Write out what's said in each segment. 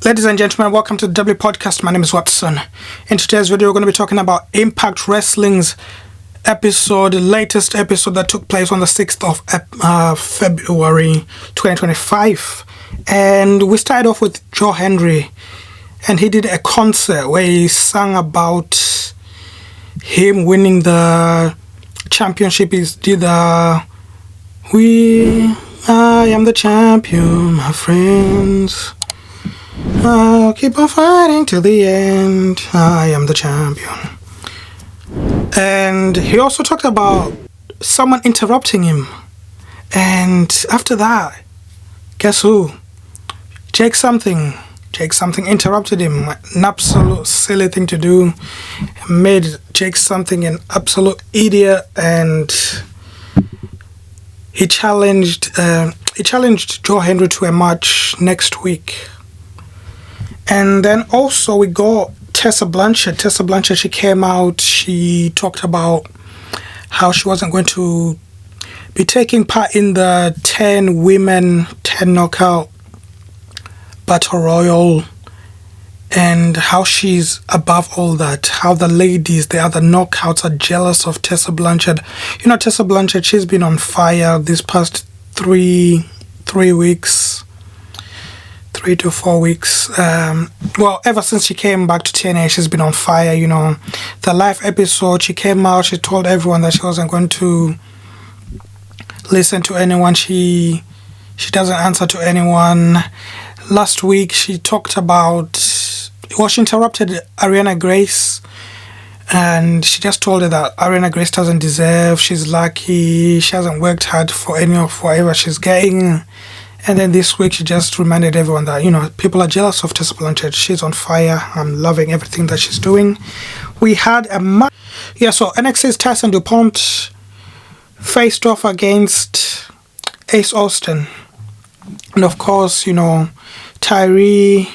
Ladies and gentlemen, welcome to the W Podcast. My name is Watson. In today's video, we're going to be talking about Impact Wrestling's episode, the latest episode that took place on the 6th of February 2025. And we started off with Joe Hendry, and he did a concert where he sang about him winning the championship. He did I am the champion, my friends. I'll keep on fighting till the end. I am the champion. And he also talked about someone interrupting him. And after that, guess who? Jake something interrupted him. An absolute silly thing to do. Made Jake something an absolute idiot, and he challenged Joe Hendry to a match next week. And then also we got Tessa Blanchard. She came out, she talked about how she wasn't going to be taking part in the 10 women, 10 knockout battle royal, and how she's above all that, how the ladies, the other knockouts, are jealous of Tessa Blanchard. You know, Tessa Blanchard, she's been on fire this past 3 weeks. 3 to 4 weeks. Well, ever since she came back to TNA, she's been on fire. You know, the live episode, she came out, she told everyone that she wasn't going to listen to anyone. She doesn't answer to anyone. Last week, she talked about, well, she interrupted Ariana Grace, and she just told her that Ariana Grace doesn't deserve, she's lucky, she hasn't worked hard for any of whatever she's getting. And then this week, she just reminded everyone that, you know, people are jealous of Tessa Blanchard. She's on fire. I'm loving everything that she's doing. We had a match. Yeah, so NXT's Tyson DuPont faced off against Ace Austin. And of course, you know, Tyree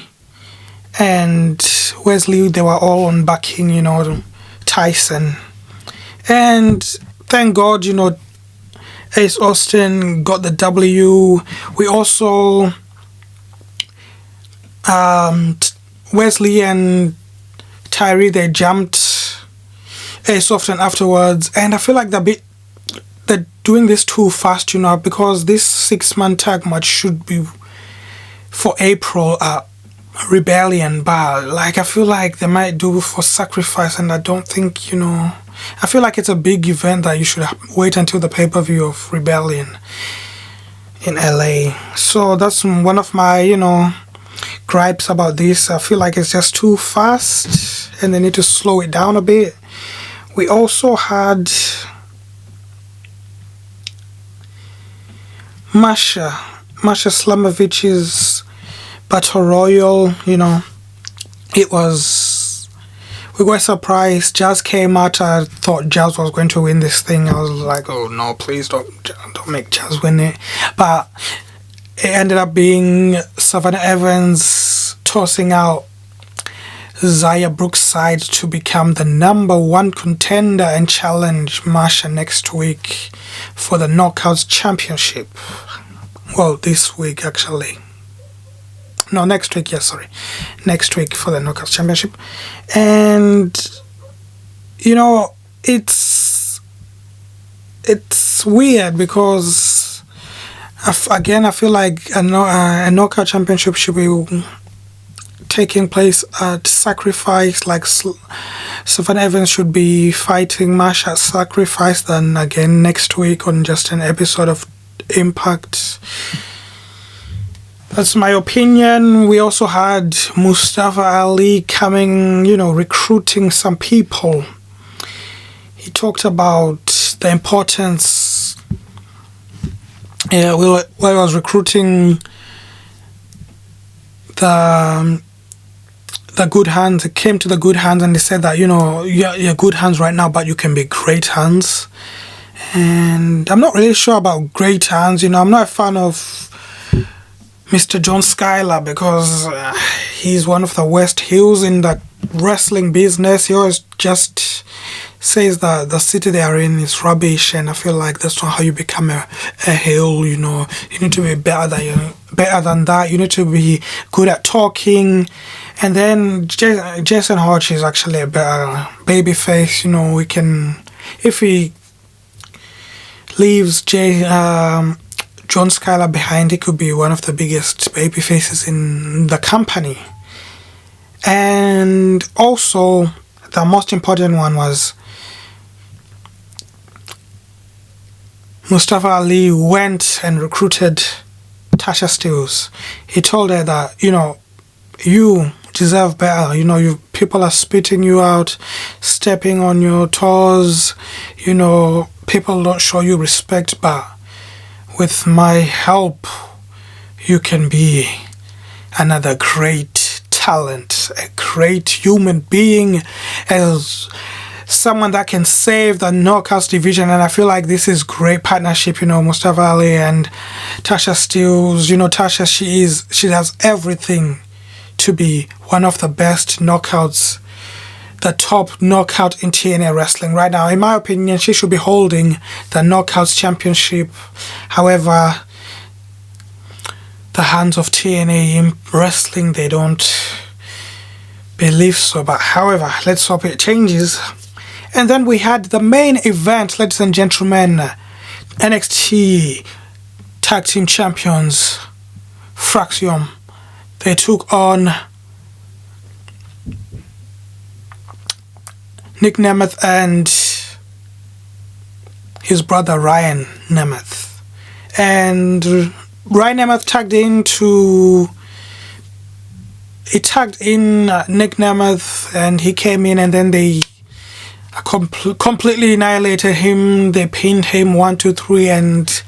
and Wesley, they were all on backing, you know, Tyson. And thank God, you know, Ace Austin got the W. We also, Wesley and Tyree, they jumped Ace Austin afterwards. And I feel like they're doing this too fast, you know, because this 6-man tag match should be for April Rebellion. But, like, I feel like they might do for Sacrifice, and I don't think, you know, I feel like it's a big event that you should wait until the pay-per-view of Rebellion in LA. So that's one of my, you know, gripes about this. I feel like it's just too fast and they need to slow it down a bit. We also had Masha Slamovich's Battle Royal, you know. We were surprised. Jazz came out. I thought Jazz was going to win this thing. I was like, oh no, please don't make Jazz win it. But it ended up being Savannah Evans tossing out Xia Brookside to become the #1 contender and challenge Masha next week for the Knockouts Championship. Well, this week actually. No, next week, yes, sorry. Next week for the Knockouts Championship. And, you know, it's weird because, again, I feel like a Knockout Championship should be taking place at Sacrifice. Like, Savannah Evans should be fighting Masha at Sacrifice, then again next week on just an episode of Impact. That's my opinion. We also had Mustafa Ali coming, you know, recruiting some people. He talked about the importance. Yeah, while I was recruiting the Good Hands, it came to the Good Hands and they said that, you know, you're good hands right now, but you can be great hands. And I'm not really sure about great hands. You know, I'm not a fan of Mr. John Skyler because he's one of the worst heels in the wrestling business. He always just says that the city they are in is rubbish, and I feel like that's not how you become a heel. You know, you need to be better than that. You need to be good at talking. And then Jason Hodge is actually a better babyface. You know, we can, if he leaves John Skyler behind, he could be one of the biggest babyfaces in the company. And also, the most important one was Mustafa Ali went and recruited Tasha Steelz. He told her that, you know, you deserve better. You know, people are spitting you out, stepping on your toes. You know, people don't show you respect, but with my help, you can be another great talent, a great human being, as someone that can save the Knockouts division. And I feel like this is great partnership, you know, Mustafa Ali and Tasha Steelz. You know, Tasha, she has everything to be one of the best knockouts, the top knockout in TNA wrestling right now. In my opinion, she should be holding the Knockouts Championship. However, the hands of TNA wrestling, they don't believe so. But however, let's hope it changes. And then we had the main event, ladies and gentlemen, NXT Tag Team Champions Fraxium. They took on Nick Nemeth and his brother Ryan Nemeth. And Ryan Nemeth tagged in Nick Nemeth, and he came in, and then they completely annihilated him. They pinned him 1, 2, 3, and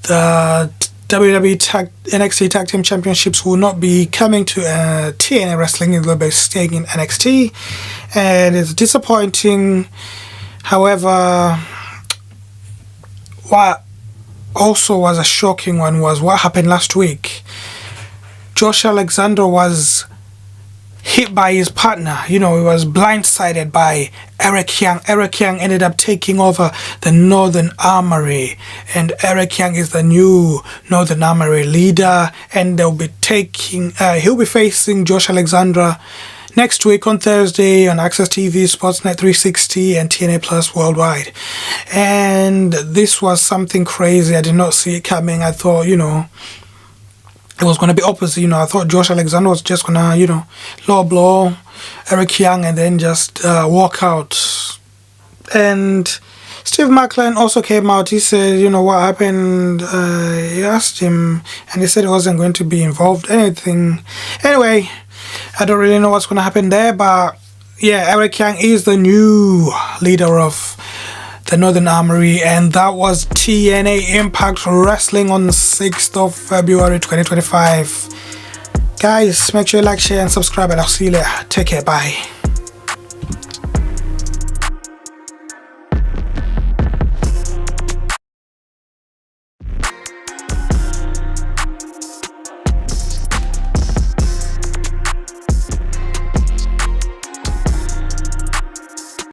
the WWE NXT Tag Team Championships will not be coming to TNA Wrestling. It will be staying in NXT, and it's disappointing. However, what also was a shocking one was what happened last week. Josh Alexander was hit by his partner. You know, he was blindsided by Eric Young. Eric Young ended up taking over the Northern Armory, and Eric Young is the new Northern Armory leader, and he'll be facing Josh Alexander next week on Thursday on Access TV, Sportsnet 360, and TNA Plus Worldwide. And this was something crazy. I did not see it coming. I thought, you know, it was going to be opposite. You know, I thought Josh Alexander was just going to, you know, low blow Eric Young and then just walk out. And Steve Macklin also came out. He said, you know, what happened? He asked him, and he said he wasn't going to be involved in anything. Anyway, I don't really know what's going to happen there, but yeah, Eric Young is the new leader of the Northern Armory, and that was TNA Impact Wrestling on the 6th of February 2025. Guys, make sure you like, share, and subscribe, and I'll see you later. Take care. Bye.